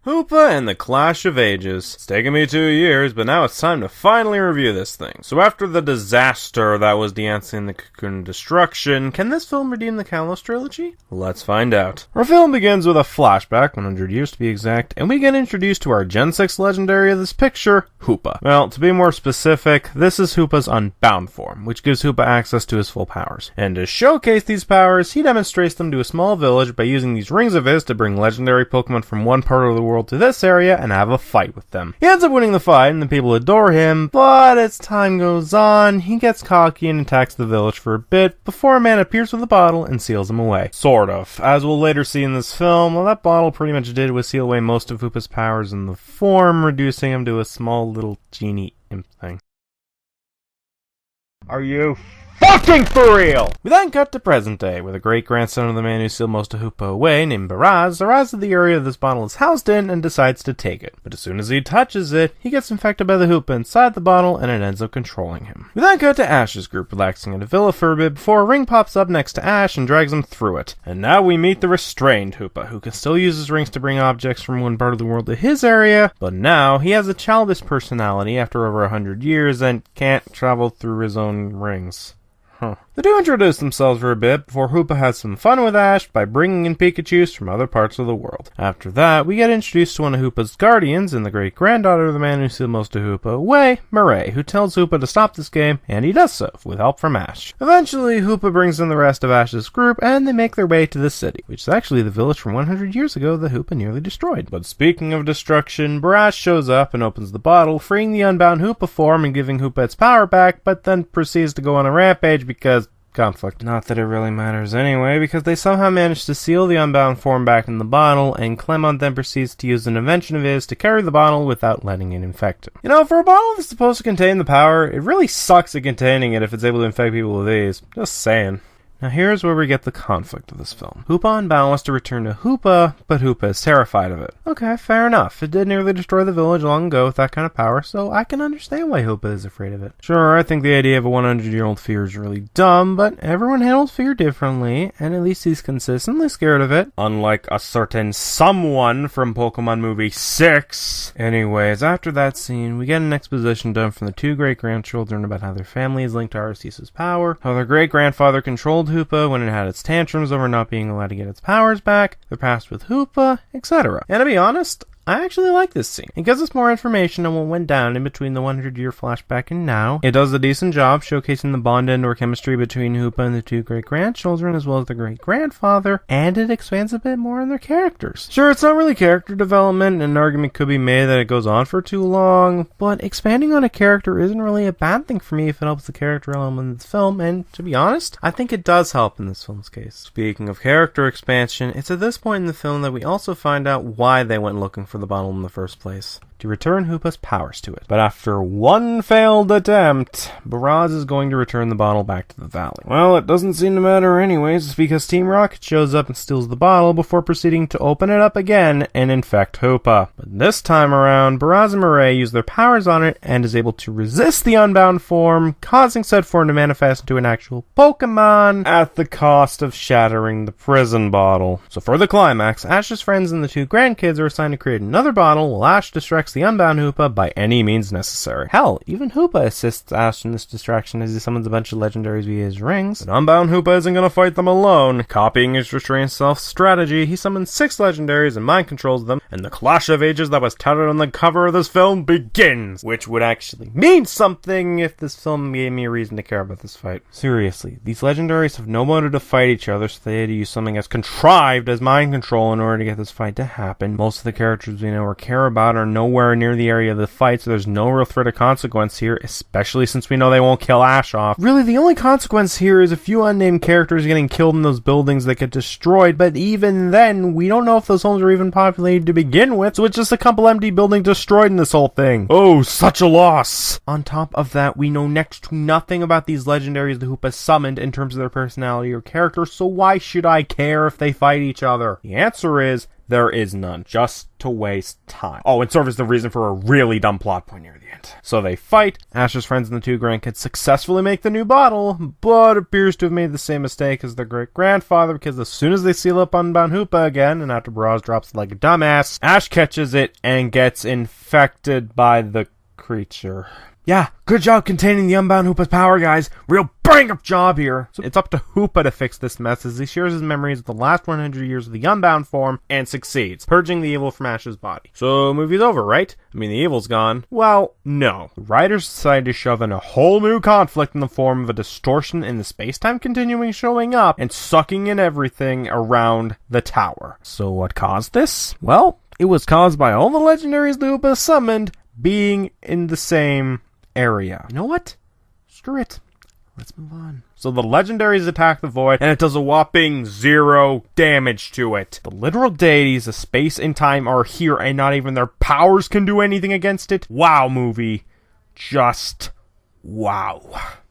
Hoopa and the Clash of Ages. It's taken me 2 years, but now it's time to finally review this thing. So after the disaster that was Dancing in the Cocoon Destruction, can this film redeem the Kalos trilogy? Let's find out. Our film begins with a flashback, 100 years to be exact, and we get introduced to our Gen 6 legendary of this picture, Hoopa. Well, to be more specific, this is Hoopa's Unbound form, which gives Hoopa access to his full powers. And to showcase these powers, he demonstrates them to a small village by using these rings of his to bring legendary Pokemon from one part of the world to this area and have a fight with them. He ends up winning the fight and the people adore him, but as time goes on, he gets cocky and attacks the village for a bit before a man appears with a bottle and seals him away. Sort of. As we'll later see in this film, all that bottle pretty much did was seal away most of Hoopa's powers in the form, reducing him to a small little genie imp thing. Are you fucking for real? We then cut to present day, where the great-grandson of the man who sealed most of Hoopa away, named Baraz, arrives at the area this bottle is housed in and decides to take it. But as soon as he touches it, he gets infected by the Hoopa inside the bottle and it ends up controlling him. We then cut to Ash's group relaxing at a villa for a bit before a ring pops up next to Ash and drags him through it. And now we meet the restrained Hoopa, who can still use his rings to bring objects from one part of the world to his area, but now he has a childish personality after over 100 years and can't travel through his own rings. The two introduce themselves for a bit before Hoopa has some fun with Ash by bringing in Pikachus from other parts of the world. After that, we get introduced to one of Hoopa's guardians and the great-granddaughter of the man who sealed most of Hoopa away, Murray, who tells Hoopa to stop this game, and he does so, with help from Ash. Eventually, Hoopa brings in the rest of Ash's group, and they make their way to the city, which is actually the village from 100 years ago that Hoopa nearly destroyed. But speaking of destruction, Baraz shows up and opens the bottle, freeing the Unbound Hoopa form and giving Hoopa its power back, but then proceeds to go on a rampage because conflict. Not that it really matters anyway, because they somehow managed to seal the Unbound form back in the bottle, and Clement then proceeds to use an invention of his to carry the bottle without letting it infect him. You know, for a bottle that's supposed to contain the power, it really sucks at containing it if it's able to infect people with these. Just saying. Now here's where we get the conflict of this film. Hoopa Unbound wants to return to Hoopa, but Hoopa is terrified of it. Okay, fair enough. It did nearly destroy the village long ago with that kind of power, so I can understand why Hoopa is afraid of it. Sure, I think the idea of a 100-year-old fear is really dumb, but everyone handles fear differently, and at least he's consistently scared of it. Unlike a certain someone from Pokemon Movie 6. Anyways, after that scene, we get an exposition dump from the two great-grandchildren about how their family is linked to Arceus' power, how their great-grandfather controlled Hoopa when it had its tantrums over not being allowed to get its powers back, their past with Hoopa, etc. And to be honest, I actually like this scene. It gives us more information on what went down in between the 100-year flashback and now. It does a decent job showcasing the bond and/or chemistry between Hoopa and the two great-grandchildren as well as the great-grandfather, and it expands a bit more on their characters. Sure, it's not really character development, and an argument could be made that it goes on for too long, but expanding on a character isn't really a bad thing for me if it helps the character element of the film, and to be honest, I think it does help in this film's case. Speaking of character expansion, it's at this point in the film that we also find out why they went looking for the bottle in the first place. To return Hoopa's powers to it. But after one failed attempt, Baraz is going to return the bottle back to the valley. Well, it doesn't seem to matter anyways, because Team Rocket shows up and steals the bottle before proceeding to open it up again and infect Hoopa. But this time around, Baraz and Murray use their powers on it and is able to resist the Unbound form, causing said form to manifest into an actual Pokemon at the cost of shattering the prison bottle. So for the climax, Ash's friends and the two grandkids are assigned to create another bottle while Ash distracts the Unbound Hoopa by any means necessary. Hell, even Hoopa assists Ash in this distraction as he summons a bunch of legendaries via his rings. But Unbound Hoopa isn't gonna fight them alone. Copying his restrained self-strategy, he summons 6 legendaries and mind controls them, and the Clash of Ages that was touted on the cover of this film begins! Which would actually mean something if this film gave me a reason to care about this fight. Seriously, these legendaries have no motive to fight each other, so they had to use something as contrived as mind control in order to get this fight to happen. Most of the characters we know or care about are nowhere near the area of the fight, so there's no real threat of consequence here, especially since we know they won't kill Ash off. Really, the only consequence here is a few unnamed characters getting killed in those buildings that get destroyed, but even then, we don't know if those homes are even populated to begin with, so it's just a couple empty buildings destroyed in this whole thing. Oh, such a loss! On top of that, we know next to nothing about these legendaries the Hoopa summoned in terms of their personality or character, so why should I care if they fight each other? The answer is there is none. Just to waste time. Oh, and serve as the reason for a really dumb plot point near the end. So they fight. Ash's friends and the two grandkids successfully make the new bottle, but appears to have made the same mistake as their great-grandfather, because as soon as they seal up Unbound Hoopa again, and after Baraz drops it like a dumbass, Ash catches it and gets infected by the creature. Yeah, good job containing the Unbound Hoopa's power, guys. Real bang-up job here. So it's up to Hoopa to fix this mess as he shares his memories of the last 100 years of the Unbound form and succeeds, purging the evil from Ash's body. So, movie's over, right? I mean, the evil's gone. Well, no. The writers decided to shove in a whole new conflict in the form of a distortion in the space-time continuing showing up and sucking in everything around the tower. So what caused this? Well, it was caused by all the legendaries the Hoopa summoned being in the same area. You know what? Screw it. Let's move on. So the legendaries attack the void, and it does a whopping 0 damage to it. The literal deities of space and time are here, and not even their powers can do anything against it. Wow, movie. Just wow.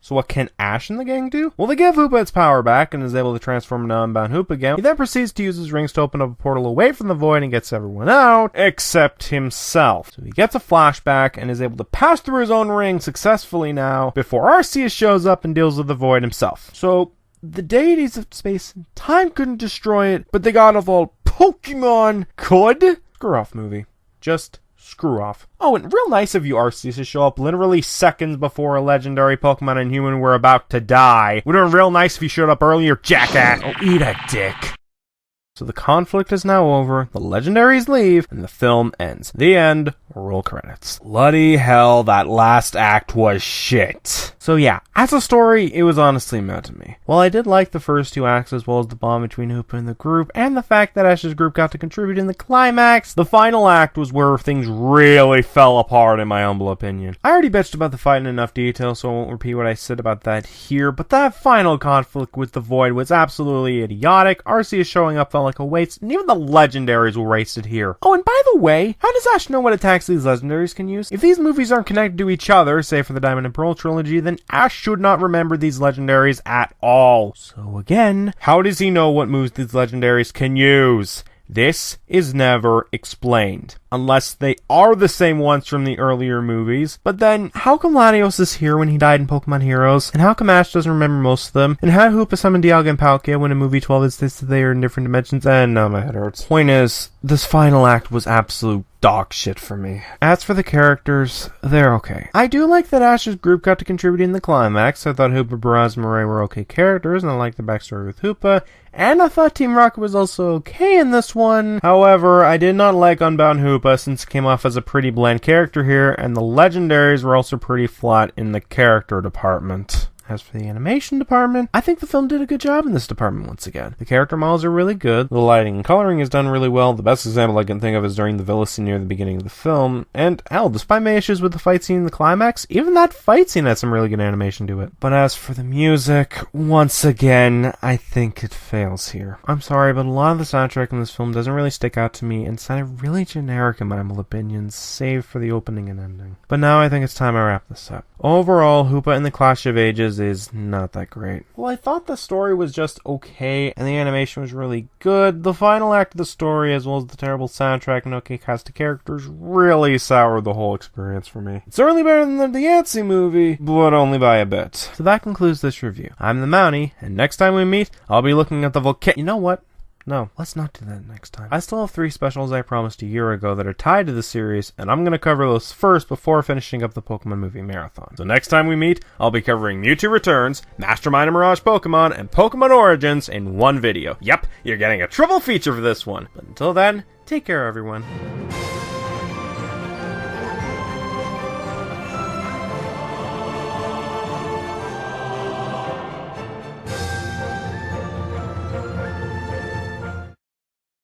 So what can Ash and the gang do? Well, they give Hoopa its power back and is able to transform into Unbound Hoopa again. He then proceeds to use his rings to open up a portal away from the void and gets everyone out, except himself. So he gets a flashback and is able to pass through his own ring successfully now, before Arceus shows up and deals with the void himself. So the deities of space and time couldn't destroy it, but the god of all Pokemon could? Screw off, movie. Just screw off. Oh, and real nice of you, Arceus, to show up literally seconds before a legendary Pokemon and human were about to die. Would have been real nice if you showed up earlier, jackass. Oh, eat a dick. So the conflict is now over, the legendaries leave, and the film ends. The end. Roll credits. Bloody hell, that last act was shit. So yeah, as a story, it was honestly meh to me. While I did like the first 2 acts as well as the bond between Hoopa and the group, and the fact that Ash's group got to contribute in the climax, the final act was where things really fell apart in my humble opinion. I already bitched about the fight in enough detail, so I won't repeat what I said about that here, but that final conflict with the Void was absolutely idiotic. Arceus showing up felt like a waste, and even the legendaries were wasted here. Oh, and by the way, how does Ash know what attacks these legendaries can use? If these movies aren't connected to each other, say for the Diamond and Pearl trilogy, then Ash should not remember these legendaries at all. So again, how does he know what moves these legendaries can use? This is never explained. Unless they are the same ones from the earlier movies. But then, how come Latios is here when he died in Pokemon Heroes? And how come Ash doesn't remember most of them? And how did Hoopa summon Dialga and Palkia when in movie 12 it states that they are in different dimensions? And now my head hurts. Point is, this final act was absolute dog shit for me. As for the characters, they're okay. I do like that Ash's group got to contribute in the climax. I thought Hoopa, Baraz, and Murray were okay characters, and I liked the backstory with Hoopa. And I thought Team Rocket was also okay in this one. However, I did not like Unbound Hoopa since it came off as a pretty bland character here, and the legendaries were also pretty flat in the character department. As for the animation department, I think the film did a good job in this department once again. The character models are really good, the lighting and coloring is done really well, the best example I can think of is during the villa scene near the beginning of the film, and hell, despite my issues with the fight scene in the climax, even that fight scene had some really good animation to it. But as for the music, once again, I think it fails here. I'm sorry, but a lot of the soundtrack in this film doesn't really stick out to me and sounded really generic in my humble opinions, save for the opening and ending. But now I think it's time I wrap this up. Overall, Hoopa and the Clash of Ages is not that great. Well, I thought the story was just okay, and the animation was really good. The final act of the story, as well as the terrible soundtrack and okay cast of characters, really soured the whole experience for me. It's certainly better than the Yancey movie, but only by a bit. So that concludes this review. I'm the Mounty, and next time we meet, I'll be looking at the volcano. You know what? No, let's not do that next time. I still have 3 specials I promised a year ago that are tied to the series, and I'm going to cover those first before finishing up the Pokemon movie marathon. So next time we meet, I'll be covering Mewtwo Returns, Mastermind and Mirage Pokemon, and Pokemon Origins in one video. Yep, you're getting a triple feature for this one. But until then, take care everyone.